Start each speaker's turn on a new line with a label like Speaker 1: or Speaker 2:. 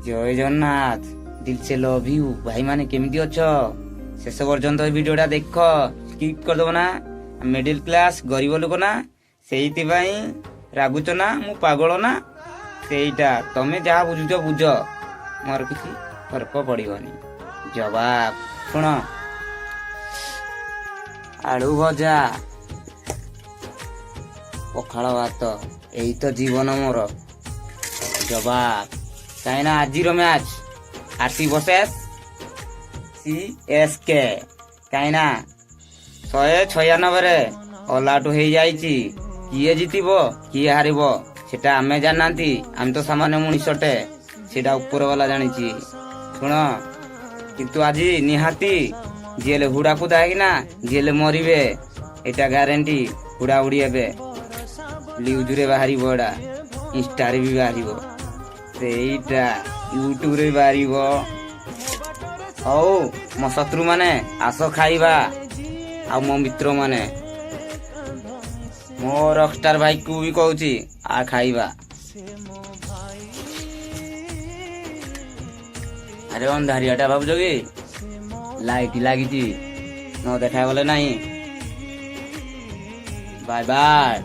Speaker 1: ଜୟ ଜଗନ୍ନାଥ। ଦିଲ୍ ସେ love you. ଭାଇମାନେ କେମିତି ଅଛ? ଶେଷ ପର୍ଯ୍ୟନ୍ତ ଏ ଭିଡିଓଟା ଦେଖ, ସ୍କିପ୍ କରିଦେବ ନା। ମିଡିଲ କ୍ଲାସ ଗରିବ ଲୋକ ନା, ସେଇଥିପାଇଁ ରାଗୁଛ ନା ମୁଁ ପାଗଳ ନା। ସେଇଟା ତମେ ଯାହା ବୁଝୁଛ ବୁଝ, ମୋର କିଛି ଫରକ ପଡିବନି। ଜବାବ ଶୁଣ। ଆଳୁ ଭଜା, ପଖାଳ ଭାତ, ଏଇ ତ ଜୀବନ ମୋର। ଜବାବ କାହିଁକିନା ଆଜିର ମ୍ୟାଚ ଆରସି ଭର୍ସେସ ସିଏସକେ। କାହିଁକିନା 196ରେ ଅଲ୍ ଆଉଟ୍ ହେଇଯାଇଛି। କିଏ ଜିତିବ କିଏ ହାରିବ ସେଟା ଆମେ ଜାଣିନାହାନ୍ତି। ଆମେ ତ ସାମାନ୍ୟ ମଣିଷଟେ, ସେଟା ଉପର ବାଲା ଜାଣିଛି। ଶୁଣ, କିନ୍ତୁ ଆଜି ନିହାତି ଯିଏ ହେଲେ ହୁଡାକୁଦା ହେଇକିନା ଯିଏ ହେଲେ ମରିବେ, ଏଇଟା ଗ୍ୟାରେଣ୍ଟି। ହୁଡା ହୁଡି ହେବେ, ନ୍ୟୁଜରେ ବାହାରିବ, ଏଇଟା ଇନଷ୍ଟାରେ ବି ବାହାରିବ, ସେଇଟା ୟୁଟ୍ୟୁବରେ ବି ବାହାରିବ। ହଉ ମୋ ଶତ୍ରୁ ମାନେ ଆସ ଖାଇବା, ଆଉ ମୋ ମିତ୍ର ମାନେ, ମୋ ରକଷ୍ଟାର ଭାଇକୁ ବି କହୁଛି ଆ ଖାଇବା। ଆରେ ଅନ୍ଧାରିଆଟା ଭାବୁଛ କି? ଲାଇଟ ଲାଗିଛି, ନ ଦେଖା ଗଲେ ନାହିଁ। Bye bye.